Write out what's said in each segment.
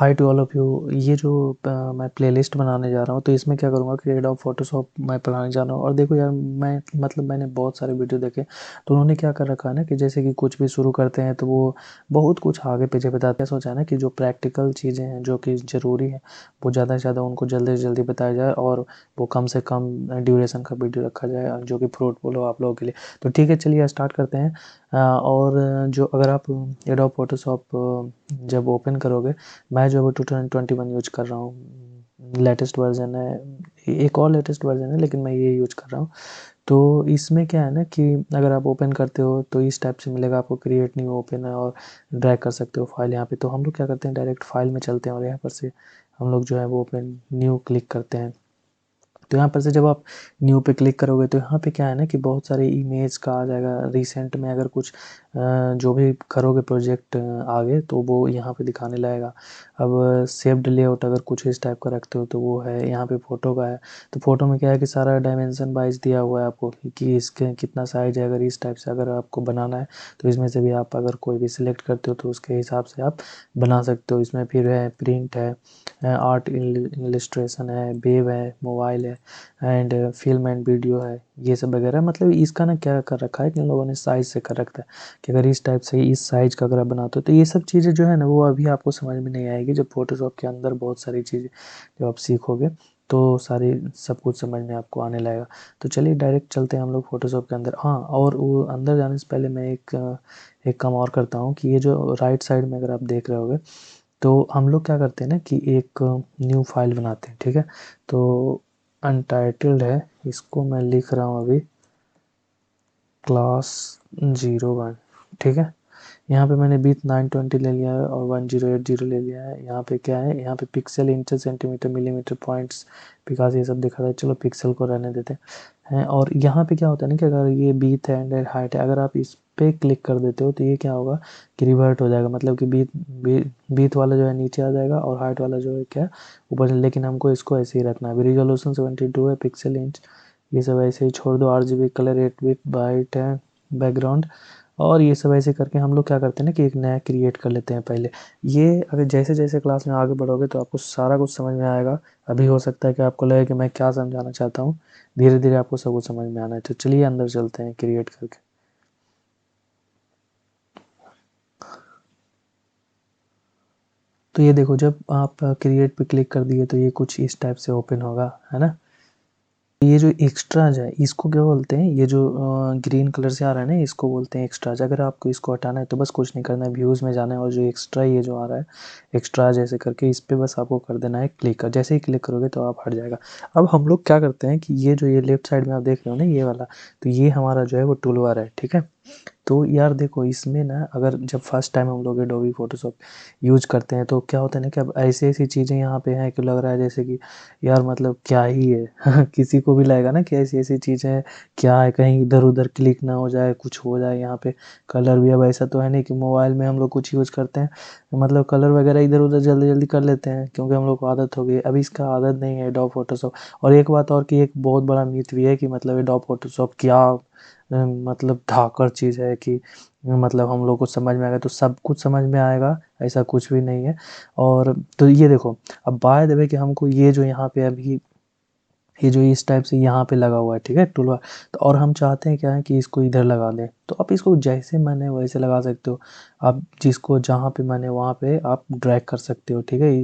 Hi to all of you. ये जो मैं प्लेलिस्ट बनाने जा रहा हूँ तो इसमें क्या करूँगा कि एडोब फोटोशॉप मैं बनाने जा रहा हूँ। और देखो यार, मैंने बहुत सारे वीडियो देखे तो उन्होंने क्या कर रखा है ना कि जैसे कि कुछ भी शुरू करते हैं तो वो बहुत कुछ आगे पीछे बताते हैं। सोचा है ना कि जो प्रैक्टिकल चीज़ें हैं जो कि ज़रूरी है वो ज़्यादा से ज़्यादा उनको जल्दी से जल्दी बताया जाए और वो कम से कम ड्यूरेशन का वीडियो रखा जाए जो कि फ्रूटफुल हो आप लोगों के लिए। तो ठीक है, चलिए स्टार्ट करते हैं। और जो अगर आप एडोब फोटोशॉप जब ओपन करोगे, मैं जो अभी 2021 यूज कर रहा हूँ, लेटेस्ट वर्जन है। एक और लेटेस्ट वर्जन है लेकिन मैं ये यूज कर रहा हूँ। तो इसमें क्या है ना कि अगर आप ओपन करते हो तो इस टाइप से मिलेगा आपको, क्रिएट न्यू ओपन है और ड्रैग कर सकते हो फाइल यहाँ पे। तो हम लोग क्या करते हैं, डायरेक्ट फाइल में चलते हैं और यहाँ पर से हम लोग जो है वो ओपन न्यू क्लिक करते हैं। तो यहाँ पर से जब आप न्यू पे क्लिक करोगे तो यहाँ पे क्या है ना कि बहुत सारे इमेज का आ जाएगा। रिसेंट में अगर कुछ जो भी करोगे प्रोजेक्ट आगे तो वो यहाँ पे दिखाने लगेगा। अब सेव्ड लेआउट अगर कुछ इस टाइप का रखते हो तो वो है यहाँ पे। फ़ोटो का है तो फ़ोटो में क्या है कि सारा डायमेंशन वाइज दिया हुआ है आपको कि इसके कितना साइज है। अगर इस टाइप से अगर आपको बनाना है तो इसमें से भी आप अगर कोई भी सिलेक्ट करते हो तो उसके हिसाब से आप बना सकते हो। इसमें फिर है प्रिंट है, आर्ट इलिस्ट्रेशन है, वेब है, मोबाइल है एंड फिल्म एंड वीडियो है, ये सब वगैरह। मतलब इसका ना क्या कर रखा है कि इन लोगों ने साइज़ से कर रखा है कि अगर इस टाइप से इस साइज़ का अगर आप बनाते हो तो ये सब चीज़ें जो है ना वो अभी आपको समझ में नहीं आएगी। जब फोटोशॉप के अंदर बहुत सारी चीज़ें जब आप सीखोगे तो सारी सब कुछ समझ में आपको आने लगेगा। तो चलिए डायरेक्ट चलते हैं हम लोग फोटोशॉप के अंदर। हाँ, और वो अंदर जाने से पहले मैं एक काम और करता हूँ कि ये जो राइट साइड में अगर आप देख रहे होगे तो हम लोग क्या करते हैं ना कि एक न्यू फाइल बनाते हैं। ठीक है, तो अनटाइटल्ड है, इसको मैं लिख रहा हूँ अभी क्लास 01। ठीक है, यहाँ पे मैंने बीट 920 ले लिया है और 1080 ले लिया है। यहाँ पे क्या है, यहाँ पे pixel, inch, centimetre, millimetre, points, पिकास ये सब दिखा रहा है। चलो पिक्सल को रहने देते हैं। और यहाँ पे क्या होता है ना कि अगर ये बीट है एंड हाइट है, अगर आप इस पे क्लिक कर देते हो तो ये क्या होगा कि रिवर्ट हो जाएगा। मतलब कि बीट वाला जो है नीचे आ जाएगा और हाइट वाला जो है क्या ऊपर। लेकिन हमको इसको ऐसे ही रखना है। रिजोल्यूशन 72 है, पिक्सल, इंच ये सब ऐसे ही छोड़ दो। RGB कलर 8 बिट, वाइट है बैकग्राउंड, और ये सब ऐसे करके हम लोग क्या करते हैं ना कि एक नया क्रिएट कर लेते हैं पहले। ये अगर जैसे जैसे क्लास में आगे बढ़ोगे तो आपको सारा कुछ समझ में आएगा। अभी हो सकता है कि आपको लगे कि मैं क्या समझाना चाहता हूँ, धीरे धीरे आपको सब कुछ समझ में आना है। तो चलिए अंदर चलते हैं क्रिएट करके। तो ये देखो, जब आप क्रिएट पे क्लिक कर दिए तो ये कुछ इस टाइप से ओपन होगा, है ना। ये जो एक्स्ट्राज है इसको क्या बोलते हैं, ये जो ग्रीन कलर से आ रहा है ना इसको बोलते हैं एक्स्ट्राज। अगर आपको इसको हटाना है तो बस कुछ नहीं करना है, व्यूज़ में जाना है और जो एक्स्ट्रा ये जो आ रहा है एक्स्ट्राज ऐसे करके इस पे बस आपको कर देना है क्लिक। जैसे ही क्लिक करोगे तो आप हट जाएगा। अब हम लोग क्या करते हैं कि ये जो ये लेफ्ट साइड में आप देख रहे हो ना ये वाला, तो ये हमारा जो है वो टूल बार है। ठीक है, तो यार देखो इसमें ना अगर जब फर्स्ट टाइम हम लोग एडोबी फोटोशॉप यूज करते हैं तो क्या होता है ना कि अब ऐसी ऐसी चीज़ें यहाँ पे हैं कि लग रहा है जैसे कि यार मतलब क्या ही है किसी को भी लगेगा ना कि ऐसी ऐसी चीज़ें हैं, क्या है, कहीं इधर उधर क्लिक ना हो जाए, कुछ हो जाए। यहाँ पे कलर भी अब ऐसा तो है नहीं कि मोबाइल में हम लोग कुछ यूज़ करते हैं मतलब कलर वगैरह इधर उधर जल्दी जल्दी कर लेते हैं क्योंकि हम लोग को आदत हो गई। अभी इसका आदत नहीं है एडोब फोटोशॉप। और एक बात और कि एक बहुत बड़ा मीथ भी है कि मतलब एडोब फोटोशॉप क्या मतलब धाकड़ चीज़ है कि मतलब हम लोग को समझ में आएगा तो सब कुछ समझ में आएगा, ऐसा कुछ भी नहीं है। और तो ये देखो, अब बाय द वे कि हमको ये जो यहाँ पे अभी ये जो इस टाइप से यहाँ पे लगा हुआ है, ठीक है, टूल बार। तो और हम चाहते हैं क्या है कि इसको इधर लगा दें, तो आप इसको जैसे मन है वैसे लगा सकते हो। आप जिसको जहाँ पे मन है वहाँ पे आप ड्रैग कर सकते हो। ठीक है,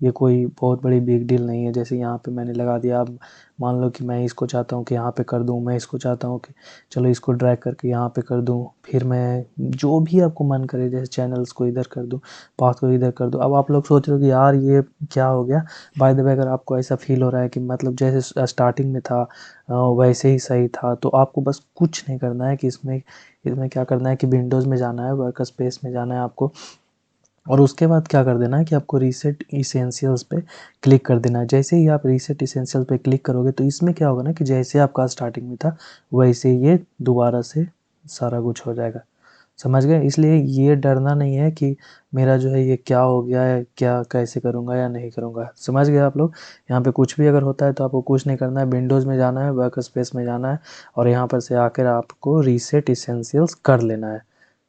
ये कोई बहुत बड़ी बिग डील नहीं है। जैसे यहाँ पे मैंने लगा दिया। अब मान लो कि मैं इसको चाहता हूँ कि यहाँ पे कर दूँ, मैं इसको चाहता हूँ कि चलो इसको ड्रैग करके यहाँ पे कर दूँ। फिर मैं जो भी आपको मन करे जैसे चैनल्स को इधर कर दूँ, पाथ को इधर कर दूँ। अब आप लोग सोच रहे हो कि यार ये क्या हो गया। बाय द वे अगर आपको ऐसा फील हो रहा है कि मतलब जैसे स्टार्टिंग में था वैसे ही सही था, तो आपको बस कुछ नहीं करना है कि इसमें इसमें क्या करना है कि विंडोज़ में जाना है, वर्क स्पेस में जाना है आपको। और उसके बाद क्या कर देना है कि आपको रीसेट इसेंशियल्स पे क्लिक कर देना है। जैसे ही आप रीसेट इसेंशियल पे क्लिक करोगे तो इसमें क्या होगा ना कि जैसे आपका स्टार्टिंग में था वैसे ही ये दोबारा से सारा कुछ हो जाएगा। समझ गए? इसलिए ये डरना नहीं है कि मेरा जो है ये क्या हो गया है, क्या कैसे करूँगा या नहीं करूँगा। समझ गए आप लोग? यहाँ पे कुछ भी अगर होता है तो आपको कुछ नहीं करना है, विंडोज़ में जाना है, वर्क स्पेस में जाना है और यहाँ पर से आकर आपको रीसेट इसेंशियल्स कर लेना है।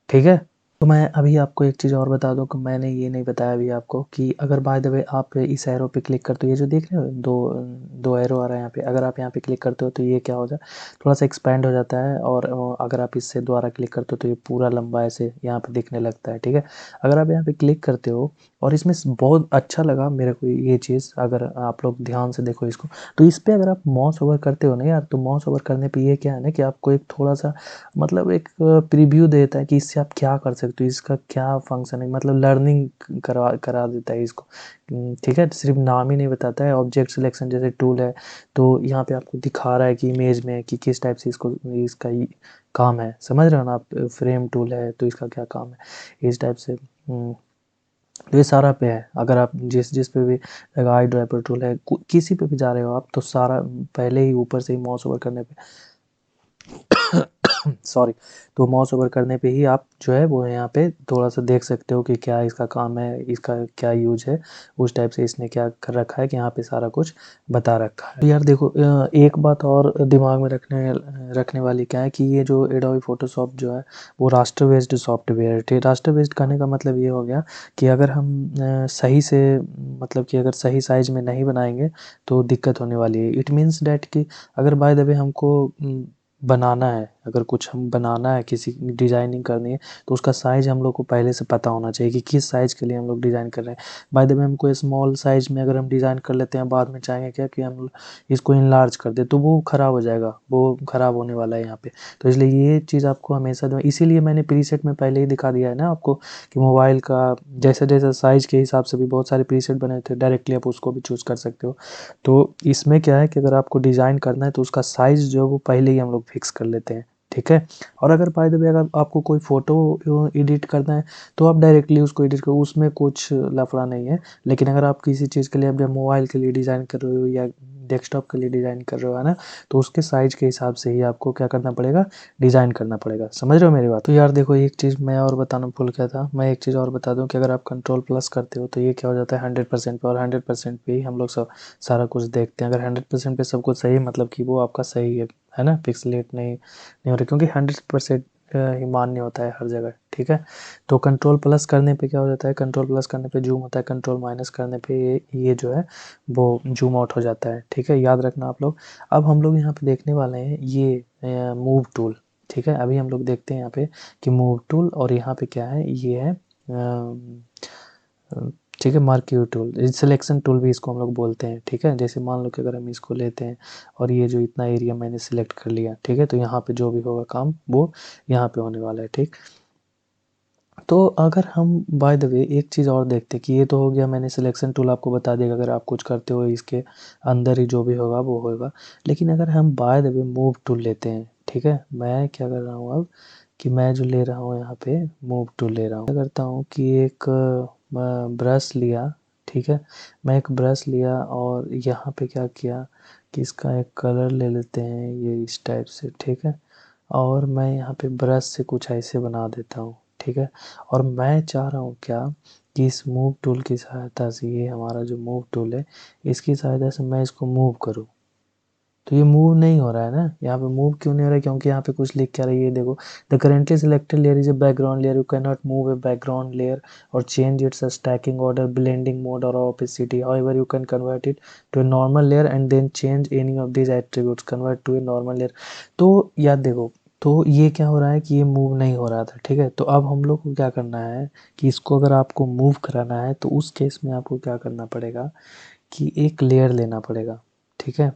ठीक है? तो मैं अभी आपको एक चीज़ और बता दूँ कि मैंने ये नहीं बताया अभी आपको कि अगर बाय द वे आप इस एरो पे क्लिक करते हो, ये जो देख रहे हो दो एरो आ रहा है यहाँ पे, अगर आप यहाँ पे क्लिक करते हो तो ये क्या हो जाए, थोड़ा सा एक्सपैंड हो जाता है, और अगर आप इससे दोबारा क्लिक करते हो तो ये पूरा लंबा ऐसे यहाँ पे दिखने लगता है, ठीक है। अगर आप यहाँ पे क्लिक करते हो, और इसमें बहुत अच्छा लगा मेरे को ये चीज़, अगर आप लोग ध्यान से देखो इसको, तो इस पे अगर आप माउस ओवर करते हो ना यार, तो माउस ओवर करने पे ये क्या है ना कि आपको एक थोड़ा सा मतलब एक प्रीव्यू देता है कि इससे आप क्या कर सकते हो, इसका क्या फंक्शन है, मतलब लर्निंग करा करा देता है इसको। ठीक है, सिर्फ नाम ही नहीं बताता है। ऑब्जेक्ट सिलेक्शन जैसे टूल है, तो यहाँ पे आपको दिखा रहा है कि इमेज में कि किस टाइप से इसको इसका काम है, समझ रहे हो ना आप। फ्रेम टूल है तो इसका क्या काम है, इस टाइप से। तो ये सारा पे है, अगर आप जिस जिस पे भी आई ड्राइवर टूल है, किसी पे भी जा रहे हो आप, तो सारा पहले ही ऊपर से ही माउस ओवर करने पे सॉरी, तो माउस ओवर करने पे ही आप जो है वो यहाँ पे थोड़ा सा देख सकते हो कि क्या इसका काम है, इसका क्या यूज है, उस टाइप से इसने क्या कर रखा है कि यहाँ पे सारा कुछ बता रखा है। तो यार देखो, एक बात और दिमाग में रखने रखने वाली क्या है कि ये जो एडोबी फोटोशॉप जो है वो रास्टर बेस्ड सॉफ्टवेयर है। रास्टर बेस्ड कहने का मतलब ये हो गया कि अगर हम सही से, मतलब कि अगर सही साइज में नहीं बनाएंगे तो दिक्कत होने वाली है। इट मीन्स डैट कि अगर बाय द वे हमको बनाना है, अगर कुछ हम बनाना है, किसी डिज़ाइनिंग करनी है, तो उसका साइज़ हम लोग को पहले से पता होना चाहिए कि किस साइज़ के लिए हम लोग डिज़ाइन कर रहे हैं। बाय द वे हम कोई स्मॉल साइज़ में अगर हम डिज़ाइन कर लेते हैं, बाद में चाहेंगे क्या कि हम इसको इनलार्ज कर दें, तो वो ख़राब हो जाएगा, वो ख़राब होने वाला है यहाँ पे। तो इसलिए ये चीज़ आपको हमेशा इसीलिए मैंने प्रीसेट में पहले ही दिखा दिया है ना आपको कि मोबाइल का जैसे जैसे साइज़ के हिसाब से भी बहुत सारे प्रीसेट बने थे, डायरेक्टली आप उसको भी चूज़ कर सकते हो। तो इसमें क्या है कि अगर आपको डिज़ाइन करना है तो उसका साइज़ जो है वो पहले ही हम लोग फिक्स कर लेते हैं, ठीक है। और अगर बाय द वे अगर आपको कोई फ़ोटो एडिट करना है तो आप डायरेक्टली उसको एडिट करो, उसमें कुछ लफड़ा नहीं है। लेकिन अगर आप किसी चीज़ के लिए, आप जब मोबाइल के लिए डिज़ाइन कर रहे हो या डेस्कटॉप के लिए डिज़ाइन कर रहे हो, है ना, तो उसके साइज़ के हिसाब से ही आपको क्या करना पड़ेगा, डिज़ाइन करना पड़ेगा। समझ रहे हो मेरी बात। तो यार देखो, एक चीज़ मैं और बताना भूल गया था, मैं एक चीज़ और बता दूं कि अगर आप कंट्रोल प्लस करते हो तो ये क्या हो जाता है 100% पे, और 100% पे ही हम लोग सब सारा कुछ देखते हैं। अगर 100% पे सब कुछ सही है, मतलब कि वो आपका सही है ना, पिक्सेलेट नहीं हो रही, क्योंकि 100% ही मान्य होता है हर जगह, ठीक है। तो कंट्रोल प्लस करने पे क्या हो जाता है, कंट्रोल प्लस करने पे जूम होता है, कंट्रोल माइनस करने पे ये जो है वो जूम आउट हो जाता है, ठीक है, याद रखना आप लोग। अब हम लोग यहाँ पे देखने वाले हैं ये मूव टूल, ठीक है। अभी हम लोग देखते हैं यहाँ पे कि मूव टूल, और यहाँ पे क्या है, ये है ठीक है, मार्क्यू टूल, सिलेक्शन टूल भी इसको हम लोग बोलते हैं, ठीक है। जैसे मान लो कि अगर हम इसको लेते हैं और ये जो इतना एरिया मैंने सिलेक्ट कर लिया, ठीक है, तो यहाँ पे जो भी होगा काम वो यहाँ पे होने वाला है, ठीक। तो अगर हम बाय द वे एक चीज़ और देखते हैं कि ये तो हो गया, मैंने सिलेक्शन टूल आपको बता दिया, अगर आप कुछ करते हो इसके अंदर ही जो भी होगा वो होगा। लेकिन अगर हम by the way move tool लेते हैं, ठीक है, मैं क्या कर रहा हूँ अब कि मैं जो ले रहा हूँ यहाँ पे मूव टूल ले रहा हूँ, क्या करता हूँ कि एक ब्रश लिया, ठीक है, मैं एक ब्रश लिया और यहाँ पे क्या किया कि इसका एक कलर ले लेते हैं ये इस टाइप से, ठीक है। और मैं यहाँ पे ब्रश से कुछ ऐसे बना देता हूँ, ठीक है। और मैं चाह रहा हूँ क्या कि इस मूव टूल की सहायता से, ये हमारा जो मूव टूल है, इसकी सहायता से मैं इसको मूव करूँ, तो ये मूव नहीं हो रहा है ना। यहाँ पे मूव क्यों नहीं हो रहा है, क्योंकि यहाँ पे कुछ लिख क्या रहा है, ये देखो, the currently selected layer is a background layer, you can not move a background layer और change its stacking order, blending mode और opacity, however you can convert it to a normal layer and then change any of this attributes, convert to a normal layer. तो याद देखो, तो ये क्या हो रहा है कि ये मूव नहीं हो रहा था, ठीक है। तो अब हम लोग को क्या करना है कि इसको अगर आपको मूव कराना है तो उस केस में आपको क्या करना पड़ेगा कि एक लेयर लेना पड़ेगा, ठीक है।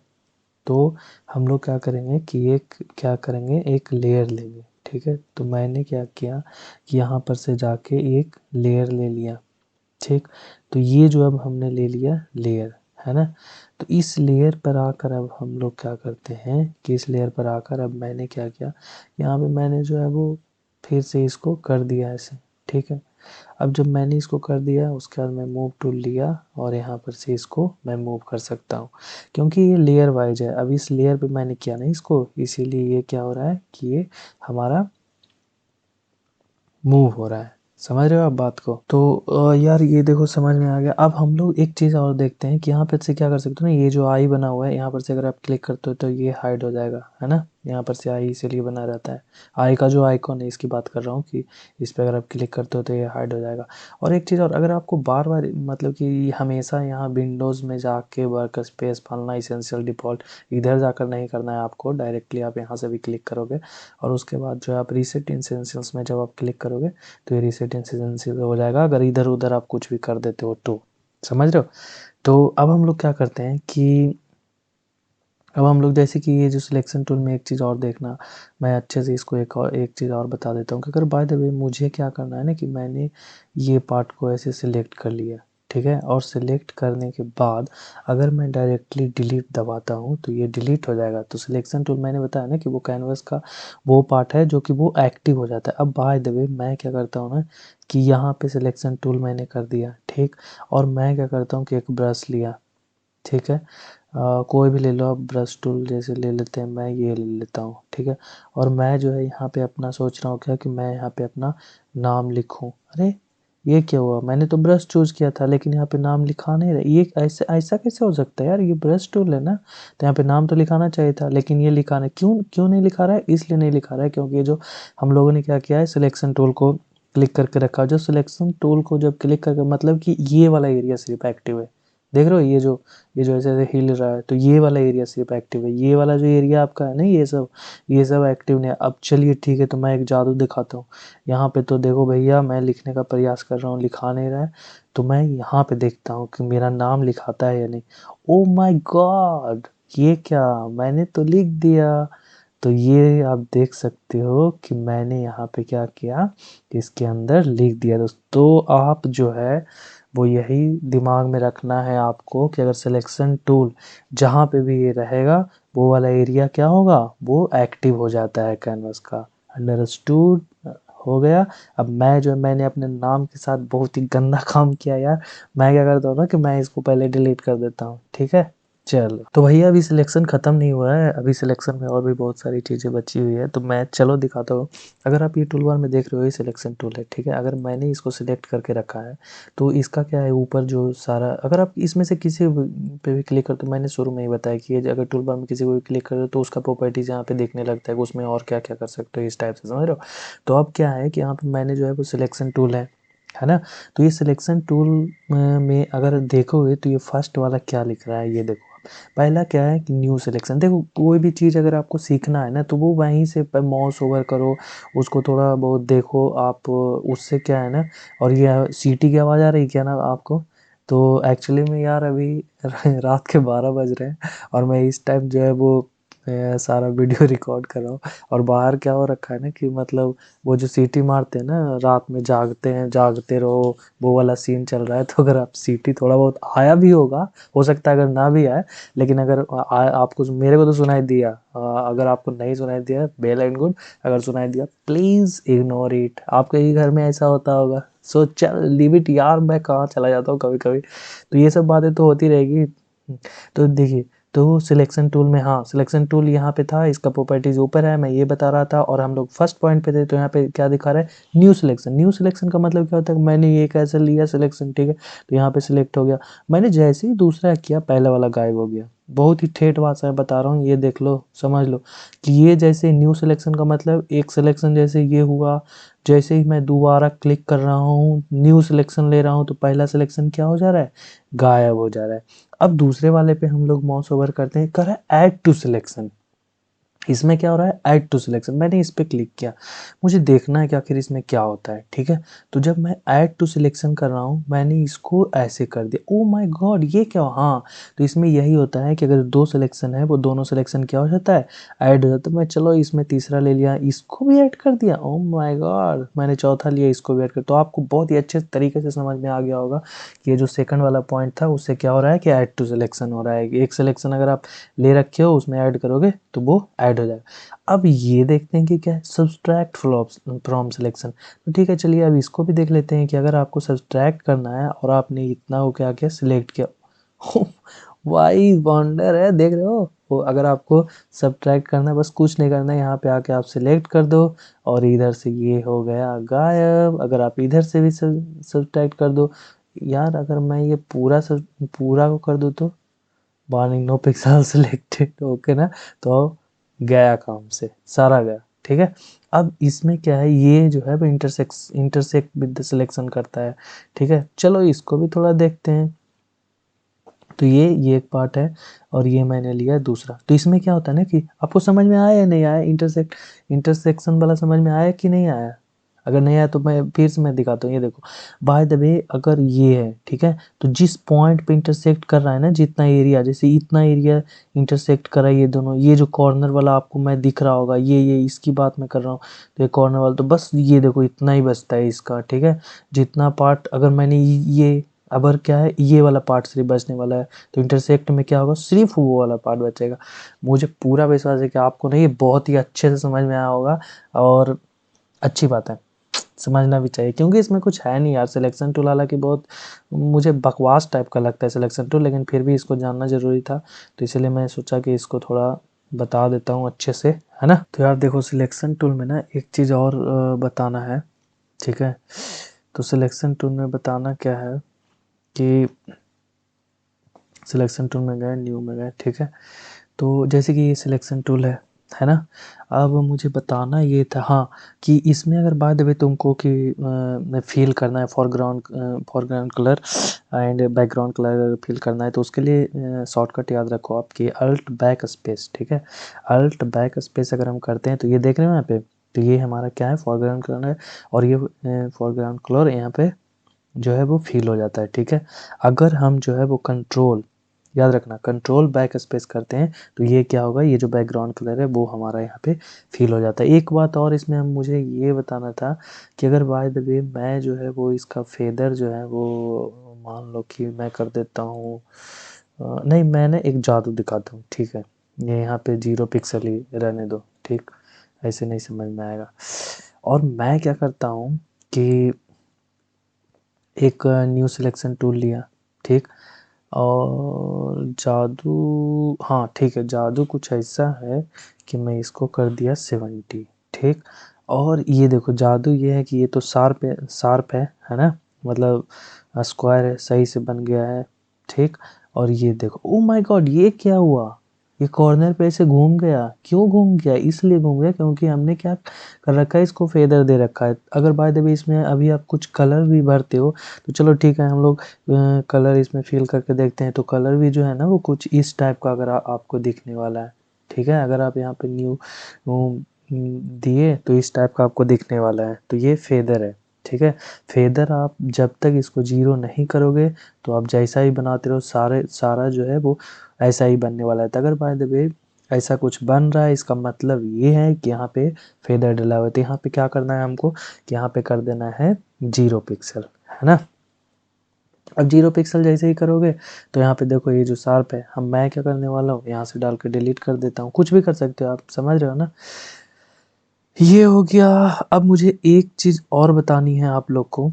तो हम लोग क्या करेंगे कि एक लेयर लेंगे, ठीक है। तो मैंने क्या किया कि यहाँ पर से जाके एक लेयर ले लिया, ठीक। तो ये जो अब हमने ले लिया लेयर, है ना। तो इस लेयर पर आकर अब हम लोग क्या करते हैं कि इस लेयर पर आकर अब मैंने क्या किया, यहाँ पे मैंने जो है वो फिर से इसको कर दिया ऐसे, ठीक है। अब जब मैंने इसको कर दिया उसके बाद मैं मूव टूल लिया और यहाँ पर से इसको मैं मूव कर सकता हूँ, क्योंकि ये लेयर वाइज है। अब इस लेयर पे मैंने किया ना इसको, इसीलिए ये क्या हो रहा है कि ये हमारा मूव हो रहा है। समझ रहे हो आप बात को। तो यार ये देखो समझ में आ गया। अब हम लोग एक चीज़ और देखते हैं कि यहाँ पे से क्या कर सकते हो ना, ये जो आई बना हुआ है यहाँ पर से अगर आप क्लिक करते हो तो ये हाइड हो जाएगा, है ना, यहाँ पर से आई इसीलिए बना रहता है। आई का जो आइकॉन है इसकी बात कर रहा हूँ कि इस पे अगर आप क्लिक करते हो तो ये हाइड हो जाएगा। और एक चीज़ और, अगर आपको बार-बार मतलब कि हमेशा यहाँ विंडोज़ में जाके work space Falna essential default इधर जाकर नहीं करना है आपको, डायरेक्टली आप यहाँ से भी क्लिक करोगे और उसके बाद जो है आप रीसेट एसेंशियल्स में जब आप क्लिक करोगे तो ये रीसेट एसेंशियल हो जाएगा, अगर इधर-उधर आप कुछ भी कर देते हो तो। समझ रहे हो? तो अब हम लोग क्या करते हैं कि अब हम लोग जैसे कि ये जो सिलेक्शन टूल में एक चीज़ और देखना, मैं अच्छे से इसको एक चीज़ और बता देता हूँ कि अगर बाय द वे मुझे क्या करना है ना कि मैंने ये पार्ट को ऐसे सिलेक्ट कर लिया, ठीक है? और सिलेक्ट करने के बाद अगर मैं डायरेक्टली डिलीट दबाता हूँ तो ये डिलीट हो जाएगा। तो सिलेक्शन टूल मैंने बताया ना कि वो कैनवस का वो पार्ट है जो कि वो एक्टिव हो जाता है। अब बाय द वे मैं क्या करता हूँ ना कि यहाँ पे सिलेक्शन टूल मैंने कर दिया, ठीक? और मैं क्या करता हूँ कि एक ब्रश लिया, ठीक है? कोई भी ले लो आप, ब्रश टूल जैसे ले लेते हैं, मैं ये ले लेता हूँ, ठीक है? और मैं जो है यहाँ पे अपना सोच रहा हूँ क्या कि मैं यहाँ पे अपना नाम लिखूँ। अरे! ये क्या हुआ? मैंने तो ब्रश चूज़ किया था लेकिन यहाँ पे नाम लिखा नहीं रहा। ये ऐसे ऐसा कैसे हो सकता है यार? ये ब्रश टूल है ना, तो यहाँ पे नाम तो लिखाना चाहिए था, लेकिन ये लिखा नहीं, क्यों क्यों नहीं लिखा रहा है? इसलिए नहीं लिखा रहा है क्योंकि ये जो हम लोगों ने क्या किया है, सिलेक्शन टूल को क्लिक करके रखा है। जो सिलेक्शन टूल को जब क्लिक करके मतलब कि ये वाला एरिया सिर्फ़ एक्टिव है। देख रहे हो ये जो ऐसे-ऐसे हिल रहा है, तो ये वाला एरिया सिर्फ़ एक्टिव है। ये वाला जो एरिया आपका है ना ये सब एक्टिव नहीं है। अब चलिए ठीक है, तो मैं एक जादू दिखाता हूँ। यहाँ पे तो देखो भैया, मैं लिखने का प्रयास कर रहा हूँ, लिखा नहीं रहा है। तो मैं यहाँ पे देखता हूँ कि मेरा नाम लिखाता है या नहीं। Oh my God! ये क्या? मैंने तो लिख दिया। तो ये आप देख सकते हो कि मैंने यहाँ पे क्या किया, इसके अंदर लिख दिया दोस्तों। तो आप जो है वो यही दिमाग में रखना है आपको कि अगर सिलेक्शन टूल जहाँ पे भी ये रहेगा, वो वाला एरिया क्या होगा, वो एक्टिव हो जाता है कैनवस का। अंडरस्टूड? हो गया। अब मैं जो है मैंने अपने नाम के साथ बहुत ही गंदा काम किया यार। मैं क्या करता हूँ ना कि मैं इसको पहले डिलीट कर देता हूँ, ठीक है? चलो, तो भैया अभी सिलेक्शन ख़त्म नहीं हुआ है, अभी सिलेक्शन में और भी बहुत सारी चीज़ें बची हुई है, तो मैं चलो दिखाता हूँ। अगर आप ये टूल बार में देख रहे हो, ये सिलेक्शन टूल है, ठीक है? अगर मैंने इसको सिलेक्ट करके रखा है, तो इसका क्या है, ऊपर जो सारा, अगर आप इसमें से किसी पे भी क्लिक करते हो, मैंने शुरू में ही बताया कि ये अगर टूल बार में किसी को भी क्लिक करो तो उसका प्रॉपर्टीज़ यहाँ पे देखने लगता है कि उसमें और क्या-क्या कर सकते हो, इस टाइप से, समझ रहे हो? तो अब क्या है कि यहाँ पे मैंने जो है वो सिलेक्शन टूल है ना? तो ये सिलेक्शन टूल में अगर देखोगे तो ये फर्स्ट वाला क्या लिख रहा है, ये देखो आप। पहला क्या है कि न्यू सिलेक्शन। देखो, कोई भी चीज़ अगर आपको सीखना है ना तो वो वहीं से माउस ओवर करो, उसको थोड़ा बहुत देखो आप, उससे क्या है ना। और ये सीटी की आवाज़ आ रही है क्या ना आपको? तो एक्चुअली में यार अभी रात के 12 बज रहे हैं और मैं इस टाइम जो है वो सारा वीडियो रिकॉर्ड कर रहा हूँ। और बाहर क्या हो रखा है ना कि मतलब वो जो सीटी मारते हैं ना, रात में जागते हैं, जागते रहो, वो वाला सीन चल रहा है। तो अगर आप सीटी थोड़ा बहुत आया भी होगा, हो सकता है अगर ना भी आए, लेकिन अगर आपको, मेरे को तो सुनाई दिया, अगर आपको नहीं सुनाई दिया वेल एंड गुड, अगर सुनाई दिया प्लीज़ इग्नोर इट। आपके ही घर में ऐसा होता होगा, सो चल लीव इट यार, मैं कहाँ चला जाता हूँ कभी कभी। तो ये सब बातें तो होती रहेगी। तो देखिए, तो सिलेक्शन टूल में, हाँ, सिलेक्शन टूल यहाँ पे था, इसका प्रॉपर्टीज़ ऊपर है, मैं ये बता रहा था। और हम लोग फर्स्ट पॉइंट पे थे, तो यहाँ पे क्या दिखा रहा है, न्यू सिलेक्शन। न्यू सिलेक्शन का मतलब क्या होता है, मैंने ये कैसे लिया सिलेक्शन, ठीक है? तो यहाँ पे सिलेक्ट हो गया। मैंने जैसे ही दूसरा किया, पहला वाला गायब हो गया। बहुत ही ठेठ भाषा में बता रहा हूँ, ये देख लो, समझ लो कि ये जैसे न्यू सिलेक्शन का मतलब एक सिलेक्शन जैसे ये हुआ, जैसे ही मैं दोबारा क्लिक कर रहा हूँ, न्यू सिलेक्शन ले रहा हूँ, तो पहला सिलेक्शन क्या हो जा रहा है, गायब हो जा रहा है। अब दूसरे वाले पे हम लोग माउस ओवर करते हैं, कर रहा है ऐड टू सिलेक्शन। इसमें क्या हो रहा है, ऐड टू सिलेक्शन। मैंने इस पे क्लिक किया, मुझे देखना है कि आखिर इसमें क्या होता है, ठीक है? तो जब मैं ऐड टू सिलेक्शन कर रहा हूँ, मैंने इसको ऐसे कर दिया। Oh my God! ये क्या? हाँ, तो इसमें यही होता है कि अगर 2 सिलेक्शन है, वो दोनों सिलेक्शन क्या हो जाता है, ऐड हो जाता है। मैं चलो इसमें तीसरा ले लिया, इसको भी ऐड कर दिया। Oh my God! मैंने चौथा लिया, इसको भी ऐड कर, तो आपको बहुत ही अच्छे तरीके से समझ में आ गया होगा कि ये जो सेकंड वाला पॉइंट था, उससे क्या हो रहा है कि ऐड टू सिलेक्शन हो रहा है। एक सिलेक्शन अगर आप ले रखे हो, उसमें ऐड करोगे तो वो ऐड हो जाएगा। अब ये देखते हैं कि क्या है, सब्सट्रैक्ट फ्रॉम सिलेक्शन। तो ठीक है, चलिए अब इसको भी देख लेते हैं कि अगर आपको सब्सट्रैक्ट करना है और आपने इतना वो क्या किया, सिलेक्ट किया। वाई वंडर है, देख रहे हो? वो अगर आपको सब्ट्रैक्ट करना है, बस कुछ नहीं करना है, यहाँ पे आके आप सिलेक्ट कर दो और इधर से ये हो गया गायब। अगर आप इधर से भी सब्ट्रैक्ट कर दो, यार अगर मैं ये पूरा को कर दूँ तो warning no pixel selected, okay ना? तो गया काम से, सारा गया। ठीक है, अब इसमें क्या है, ये जो है वो इंटरसेक्ट विद द सिलेक्शन करता है। ठीक है, चलो इसको भी थोड़ा देखते हैं। तो ये एक पार्ट है और ये मैंने लिया दूसरा। तो इसमें क्या होता है ना कि आपको समझ में आया या नहीं आया, इंटरसेक्शन वाला समझ में आया कि नहीं आया? अगर नहीं आया तो मैं फिर से मैं दिखाता हूँ। ये देखो, बाय द वे अगर ये है, ठीक है, तो जिस पॉइंट पे इंटरसेक्ट कर रहा है ना, जितना एरिया, जैसे इतना एरिया इंटरसेक्ट कर रहा है ये दोनों, ये जो कॉर्नर वाला आपको मैं दिख रहा होगा, ये इसकी बात मैं कर रहा हूँ। तो ये कॉर्नर वाला, तो बस ये देखो इतना ही बचता है इसका। ठीक है, जितना पार्ट अगर मैंने ये, अगर क्या है, ये वाला पार्ट सिर्फ बचने वाला है, तो इंटरसेक्ट में क्या होगा, सिर्फ वो वाला पार्ट बचेगा। मुझे पूरा विश्वास है कि आपको नहीं, ये बहुत ही अच्छे से समझ में आया होगा। और अच्छी बात है, समझना भी चाहिए, क्योंकि इसमें कुछ है नहीं यार। सिलेक्शन टूल हालांकि बहुत मुझे बकवास टाइप का लगता है सिलेक्शन टूल, लेकिन फिर भी इसको जानना ज़रूरी था, तो इसलिए मैं सोचा कि इसको थोड़ा बता देता हूँ अच्छे से, है ना। तो यार देखो, सिलेक्शन टूल में ना एक चीज़ और बताना है। ठीक है, तो सिलेक्शन टूल में बताना क्या है कि सिलेक्शन टूल में गए, न्यू में गए। ठीक है, तो जैसे कि ये सिलेक्शन टूल है ना। अब मुझे बताना ये था, हाँ, कि इसमें अगर बाय द वे तुमको कि फील करना है foreground colour and background colour feel करना है, तो उसके लिए शॉर्टकट याद रखो आपकी, अल्ट बैक स्पेस। ठीक है, अल्ट बैक स्पेस अगर हम करते हैं तो ये देख रहे हो यहाँ पे, तो ये हमारा क्या है, फॉरग्राउंड कलर है, और ये फॉरग्राउंड कलर यहाँ पे जो है वो फील हो जाता है। ठीक है, अगर हम जो है वो कंट्रोल, याद रखना, कंट्रोल बैक स्पेस करते हैं तो ये क्या होगा, ये जो बैकग्राउंड कलर है वो हमारा यहाँ पे फील हो जाता है। एक बात और इसमें हम मुझे ये बताना था कि अगर बाय द वे मैं जो है वो इसका फेदर जो है वो मान लो कि मैं कर देता हूँ, नहीं मैंने एक जादू दिखाता हूँ। ठीक है, ये यहाँ पे 0 पिक्सल ही रहने दो। ठीक, ऐसे नहीं समझ में आएगा। और मैं क्या करता हूँ कि एक न्यू सिलेक्शन टूल लिया। ठीक, और जादू, हाँ ठीक है, जादू कुछ ऐसा है कि मैं इसको कर दिया 70। ठीक, और ये देखो जादू ये है कि ये तो शार्प है ना, मतलब स्क्वायर है, सही से बन गया है। ठीक, और ये देखो, ओ माय गॉड, ये क्या हुआ, ये कॉर्नर पे ऐसे घूम गया। क्यों घूम गया, इसलिए घूम गया क्योंकि हमने क्या कर रखा है, इसको फेदर दे रखा है। अगर बाय द वे इसमें अभी आप कुछ कलर भी भरते हो तो चलो ठीक है, हम लोग कलर इसमें फिल करके देखते हैं। तो कलर भी जो है ना वो कुछ इस टाइप का अगर आपको दिखने वाला है। ठीक है, अगर आप यहाँ पे न्यू दिए तो इस टाइप का आपको दिखने वाला है, तो ये फेदर है। ठीक है, फेदर आप जब तक इसको 0 नहीं करोगे तो आप जैसा ही बनाते रहो, सारा जो है वो ऐसा ही बनने वाला है। तो अगर बाय द वे ऐसा कुछ बन रहा है, इसका मतलब ये है कि यहाँ पे फेदर डला हुआ है। तो यहाँ पे क्या करना है हमको, कि यहाँ पे कर देना है 0 पिक्सल, है ना। अब 0 पिक्सल जैसे ही करोगे तो यहाँ पे देखो ये जो शार्प है, हम मैं क्या करने वाला हूँ, यहाँ से डाल के डिलीट कर देता हूँ। कुछ भी कर सकते हो आप, समझ रहे हो ना। ये हो गया। अब मुझे एक चीज़ और बतानी है आप लोग को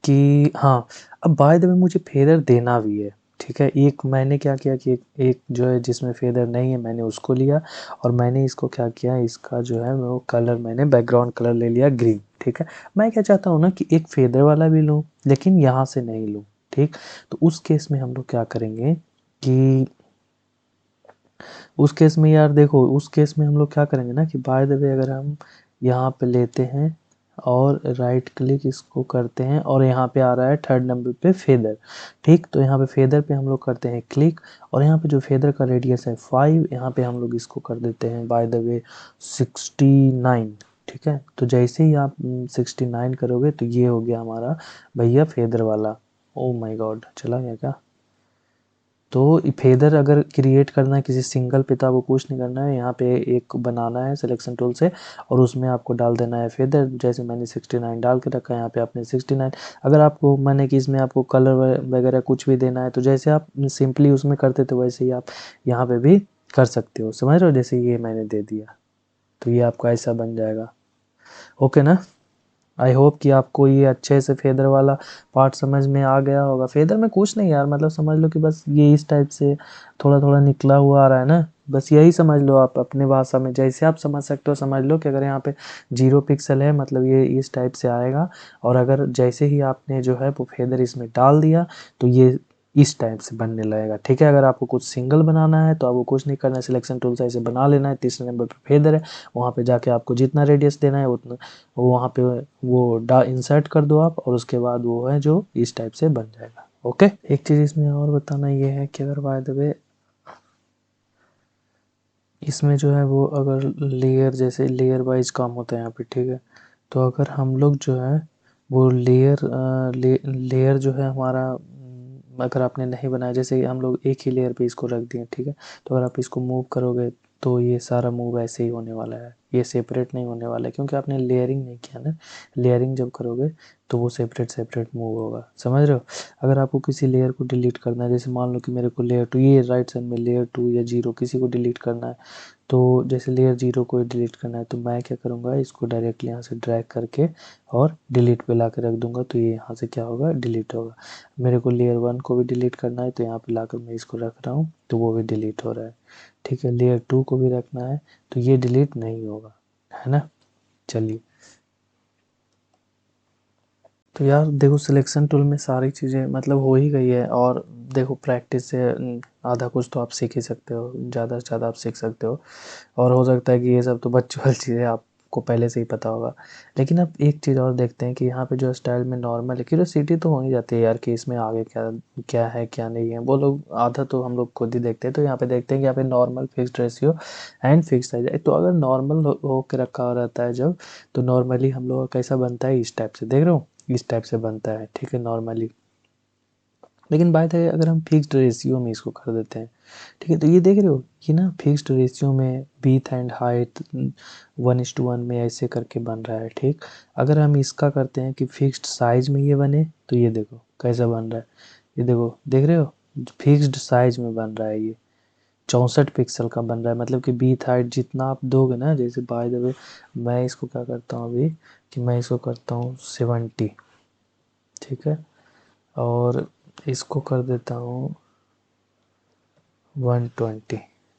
कि हाँ, अब बाय द वे मुझे फेदर देना भी है। ठीक है, एक मैंने क्या किया कि एक जो है जिसमें फेदर नहीं है मैंने उसको लिया, और मैंने इसको क्या किया, इसका जो है वो कलर मैंने बैकग्राउंड कलर ले लिया ग्रीन। ठीक है, मैं क्या चाहता हूँ ना कि एक फेदर वाला भी लूँ लेकिन यहाँ से नहीं लूँ। ठीक, तो उस केस में हम लोग क्या करेंगे कि उस केस में यार देखो, उस केस में हम लोग क्या करेंगे ना कि बाय द वे अगर हम यहाँ पे लेते हैं और राइट क्लिक इसको करते हैं, और यहाँ पे आ रहा है थर्ड नंबर पे फेदर। ठीक, तो यहाँ पे फेदर पे हम लोग करते हैं क्लिक, और यहाँ पे जो फेदर का रेडियस है 5, यहाँ पे हम लोग इसको कर देते हैं बाय द वे 69। ठीक है, तो जैसे ही आप 69 करोगे तो ये हो गया हमारा भैया फेदर वाला। ओ माय गॉड, चला गया क्या। तो फेदर अगर क्रिएट करना है किसी सिंगल पे तो आपको कुछ नहीं करना है, यहाँ पे एक बनाना है सिलेक्शन टूल से, और उसमें आपको डाल देना है फेदर। जैसे मैंने 69 डाल के रखा है, यहाँ पे आपने 69। अगर आपको मैंने कि इसमें आपको कलर वगैरह कुछ भी देना है तो जैसे आप सिंपली उसमें करते थे वैसे ही आप यहाँ पे भी कर सकते हो, समझ रहे हो। जैसे ये मैंने दे दिया तो ये आपका ऐसा बन जाएगा। ओके ना, आई होप कि आपको ये अच्छे से फेदर वाला पार्ट समझ में आ गया होगा। फेदर में कुछ नहीं यार, मतलब समझ लो कि बस ये इस टाइप से थोड़ा थोड़ा निकला हुआ आ रहा है ना, बस यही समझ लो आप अपने भाषा में, जैसे आप समझ सकते हो समझ लो कि अगर यहाँ पे 0 पिक्सल है मतलब ये इस टाइप से आएगा, और अगर जैसे ही आपने जो है वो फेदर इसमें डाल दिया तो ये इस टाइप से बनने लगेगा। ठीक है, अगर आपको कुछ सिंगल बनाना है तो आपको कुछ नहीं करना है, सिलेक्शन टूल से ऐसे बना लेना है। तीसरे नंबर पे फेदर है, वहाँ पे जाके आपको जितना रेडियस देना है उतना वहाँ पे वो डा इंसर्ट कर दो आप, और उसके बाद वो है जो इस टाइप से बन जाएगा। ओके, एक चीज़ इसमें और बताना ये है कि अगर बाय द वे इसमें जो है वो अगर लेयर, जैसे लेयर वाइज काम होता है यहाँ पे, ठीक है, तो अगर हम लोग जो है वो लेयर जो है हमारा अगर आपने नहीं बनाया, जैसे हम लोग एक ही लेयर पे इसको रख दिए, ठीक है, तो अगर आप इसको मूव करोगे तो ये सारा मूव ऐसे ही होने वाला है, ये सेपरेट नहीं होने वाला है, क्योंकि आपने लेयरिंग नहीं किया ना। लेयरिंग जब करोगे तो वो सेपरेट सेपरेट मूव होगा, समझ रहे हो। अगर आपको किसी लेयर को डिलीट करना है, जैसे मान लो कि मेरे को लेयर 2, ये राइट साइड में लेयर 2 या 0 किसी को डिलीट करना है, तो जैसे लेयर 0 को डिलीट करना है तो मैं क्या करूँगा, इसको डायरेक्टली यहाँ से ड्रैग करके और डिलीट पे ला के रख दूँगा, तो ये यहाँ से क्या होगा, डिलीट होगा। मेरे को लेयर 1 को भी डिलीट करना है तो यहाँ पे लाकर मैं इसको रख रहा हूँ तो वो भी डिलीट हो रहा है। ठीक है, लेयर 2 को भी रखना है तो ये डिलीट नहीं होगा, है ना। चलिए, तो यार देखो सिलेक्शन टूल में सारी चीज़ें मतलब हो ही गई है, और देखो प्रैक्टिस से आधा कुछ तो आप सीख ही सकते हो, ज़्यादा से ज़्यादा आप सीख सकते हो। और हो सकता है कि ये सब तो बच्चों वाली चीज़ें आपको पहले से ही पता होगा। लेकिन अब एक चीज़ और देखते हैं कि यहाँ पे जो स्टाइल में नॉर्मल है, क्यूरियोसिटी तो हो ही जाती है यार कि इसमें आगे क्या क्या है क्या नहीं है, वो लोग आधा तो हम लोग खुद ही देखते हैं। तो यहाँ पे देखते हैं कि यहाँ पे normal, fixed ratio and fix size है। तो अगर नॉर्मल हो के रखा हुआ रहता है जब, तो नॉर्मली हम लोग का कैसा बनता है, इस टाइप से, देख रहे हो, इस टाइप से बनता है, ठीक है, नॉर्मली। लेकिन बात है अगर हम फिक्स्ड रेशियो में इसको कर देते हैं, ठीक है, तो ये देख रहे हो ये ना फिक्स्ड रेशियो में विड्थ एंड हाइट 1:1 में ऐसे करके बन रहा है, ठीक। अगर हम इसका करते हैं कि फिक्स्ड साइज में ये बने, तो ये देखो कैसा बन रहा है, ये देखो, देख रहे हो, फिक्स्ड साइज में बन रहा है ये, 64 पिक्सल का बन रहा है। मतलब कि विड्थ हाइट जितना आप दोगे ना, जैसे बाय द वे मैं इसको क्या करता हूँ अभी कि मैं इसको करता हूँ 70, ठीक है, और इसको कर देता हूँ 120,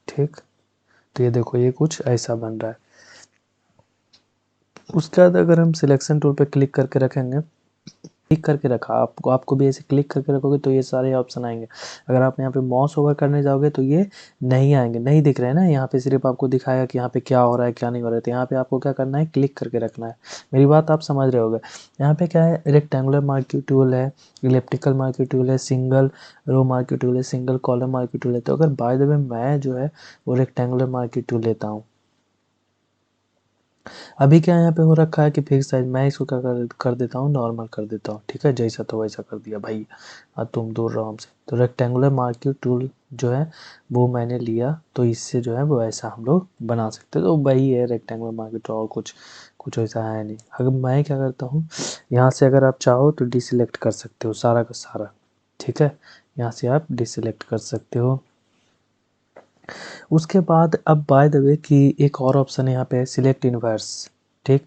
ठीक। तो ये देखो ये कुछ ऐसा बन रहा है। उसके बाद अगर हम सिलेक्शन टूल पे क्लिक करके रखेंगे, क्लिक करके रखा आपको, आपको भी ऐसे क्लिक करके रखोगे तो ये सारे ऑप्शन आएंगे। अगर आप यहाँ पे माउस ओवर करने जाओगे तो ये नहीं आएंगे, नहीं दिख रहे हैं ना, यहाँ पे सिर्फ आपको दिखाएगा कि यहाँ पे क्या हो रहा है क्या नहीं हो रहा है। तो यहाँ पे आपको क्या करना है, क्लिक करके रखना है। मेरी बात आप समझ रहे होगे। यहाँ पे क्या है, रेक्टेंगुलर मार्क्यू टूल है, इलेप्टिकल मार्क्यू टूल है, सिंगल रो मार्क्यू टूल है, सिंगल कॉलम मार्क्यू टूल है। तो अगर बाय द वे मैं जो है वो रेक्टेंगुलर मार्क्यू टूल लेता हूँ। अभी क्या यहाँ पे हो रखा है कि फिक्स साइज, मैं इसको क्या कर देता हूँ, नॉर्मल कर देता हूँ, ठीक है, जैसा तो वैसा कर दिया भाई। तुम दूर रहो हमसे। तो रेक्टेंगुलर मार्क्यू टूल जो है वो मैंने लिया, तो इससे जो है वो ऐसा हम लोग बना सकते हैं। तो वही है रेक्टेंगुलर मार्क्यू टूल, और कुछ कुछ वैसा है नहीं। अगर मैं क्या करता हूँ, यहाँ से अगर आप चाहो तो डिसलेक्ट कर सकते हो सारा का सारा, ठीक है, यहाँ से आप डिसलेक्ट कर सकते हो। उसके बाद अब बाय द वे कि एक और ऑप्शन है यहाँ पे, सिलेक्ट इनवर्स, ठीक।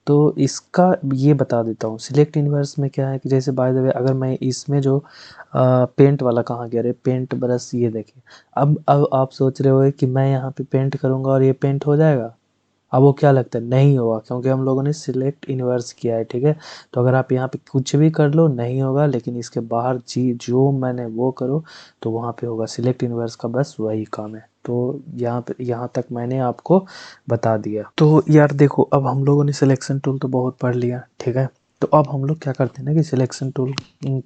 तो इसका ये बता देता हूँ, सिलेक्ट इनवर्स में क्या है कि जैसे बाय द वे अगर मैं इसमें जो पेंट वाला कहाँ गया रे, पेंट ब्रश, ये देखिए। अब आप सोच रहे हो कि मैं यहाँ पे पेंट करूँगा और ये पेंट हो जाएगा। अब वो क्या लगता है, नहीं होगा, क्योंकि हम लोगों ने सिलेक्ट इन्वर्स किया है, ठीक है। तो अगर आप यहाँ पे कुछ भी कर लो नहीं होगा, लेकिन इसके बाहर जी जो मैंने वो करो तो वहाँ पे होगा। सिलेक्ट इन्वर्स का बस वही काम है। तो यहाँ पे यहाँ तक मैंने आपको बता दिया। तो यार देखो अब हम लोगों ने सिलेक्शन टूल तो बहुत पढ़ लिया, ठीक है। तो अब हम लोग क्या करते हैं ना कि सिलेक्शन टूल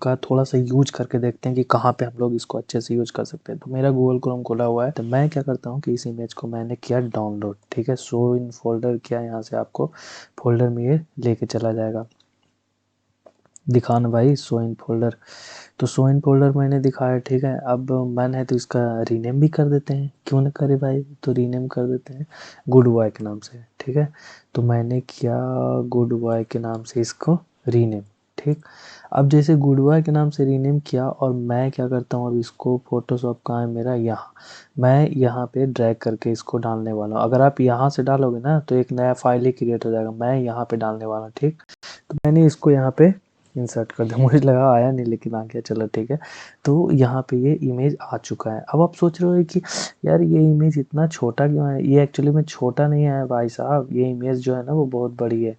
का थोड़ा सा यूज करके देखते हैं कि कहाँ पे हम लोग इसको अच्छे से यूज कर सकते हैं। तो मेरा गूगल क्रोम खुला हुआ है, तो मैं क्या करता हूँ कि इस इमेज को मैंने किया डाउनलोड, ठीक है, शो इन फोल्डर किया, यहाँ से आपको फोल्डर में ये लेके चला जाएगा। दिखाना भाई शो इन फोल्डर, तो शो इन फोल्डर मैंने दिखाया, ठीक है। अब मन है तो इसका रीनेम भी कर देते हैं, क्यों ना करे भाई, तो रीनेम कर देते हैं गुड बॉय के नाम से, ठीक है। तो मैंने किया गुड बॉय के नाम से इसको रीनेम, ठीक। अब जैसे गुड बॉय के नाम से रीनेम किया, और मैं क्या करता हूँ, अब इसको फोटोशॉप कहाँ है मेरा, यहाँ, मैं यहाँ पे ड्रैग करके इसको डालने वाला हूँ। अगर आप यहाँ से डालोगे ना तो एक नया फाइल ही क्रिएट हो जाएगा, मैं यहाँ पे डालने वाला हूँ, ठीक। तो मैंने इसको यहाँ पे इंसर्ट कर दिया, मुझे लगा आया नहीं लेकिन आ गया, चलो ठीक है। तो यहाँ पे ये इमेज आ चुका है। अब आप सोच रहे हो कि यार ये इमेज इतना छोटा क्यों है, ये एक्चुअली में छोटा नहीं है भाई साहब, ये इमेज जो है ना वो बहुत बड़ी है,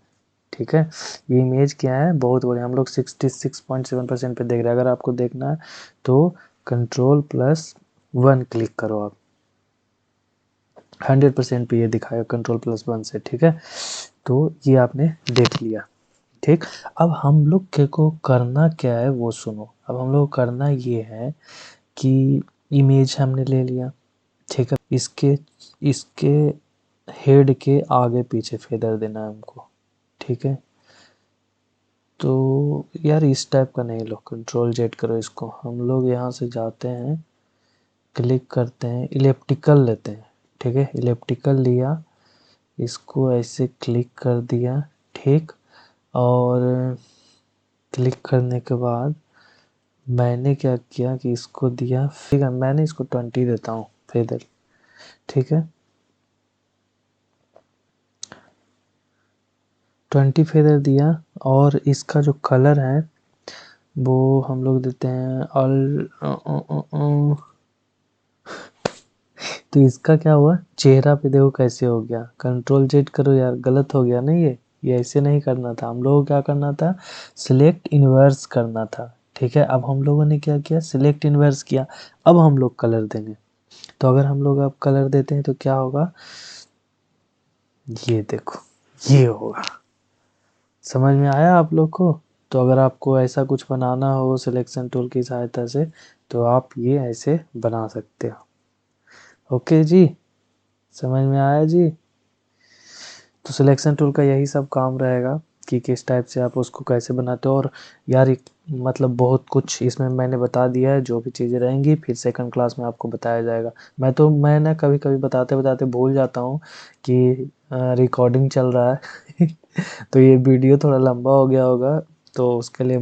ठीक है। ये इमेज क्या है, बहुत बड़ी, हम लोग 66.7% पे देख रहे हैं। अगर आपको देखना है तो Ctrl+1 क्लिक करो आप, 100% पे ये दिखाएगा Ctrl+1 से, ठीक है। तो ये आपने देख लिया, ठीक। अब हम लोग को करना क्या है वो सुनो। अब हम लोग को करना ये है कि इमेज हमने ले लिया, ठीक है। इसके इसके हेड के आगे पीछे फेदर देना है हमको, ठीक है। तो यार इस टाइप का नहीं लो, Ctrl+Z करो इसको। हम लोग यहाँ से जाते हैं, क्लिक करते हैं, इलेप्टिकल लेते हैं, ठीक है। इलेप्टिकल लिया, इसको ऐसे क्लिक कर दिया, ठीक। और क्लिक करने के बाद मैंने क्या किया कि इसको दिया, ठीक है। मैंने इसको 20 देता हूँ फेदर, ठीक है। 20 फेदर दिया, और इसका जो कलर है वो हम लोग देते हैं तो इसका क्या हुआ, चेहरा पे देखो कैसे हो गया। Ctrl+Z करो यार, गलत हो गया ना ये ऐसे नहीं करना था। हम लोगों को क्या करना था, सिलेक्ट इन्वर्स करना था, ठीक है। अब हम लोगों ने क्या किया, सिलेक्ट इन्वर्स किया। अब हम लोग कलर देंगे। तो अगर हम लोग अब कलर देते हैं तो क्या होगा, ये देखो ये होगा। समझ में आया आप लोग को। तो अगर आपको ऐसा कुछ बनाना हो सिलेक्शन टूल की सहायता से, तो आप ये ऐसे बना सकते हो। ओके जी, समझ में आया जी। तो सिलेक्शन टूल का यही सब काम रहेगा कि किस टाइप से आप उसको कैसे बनाते हो। और यार मतलब बहुत कुछ इसमें मैंने बता दिया है, जो भी चीज़ें रहेंगी फिर सेकंड क्लास में आपको बताया जाएगा। मैं ना कभी कभी बताते बताते भूल जाता हूँ कि रिकॉर्डिंग चल रहा है तो ये वीडियो थोड़ा लंबा हो गया होगा, तो उसके लिए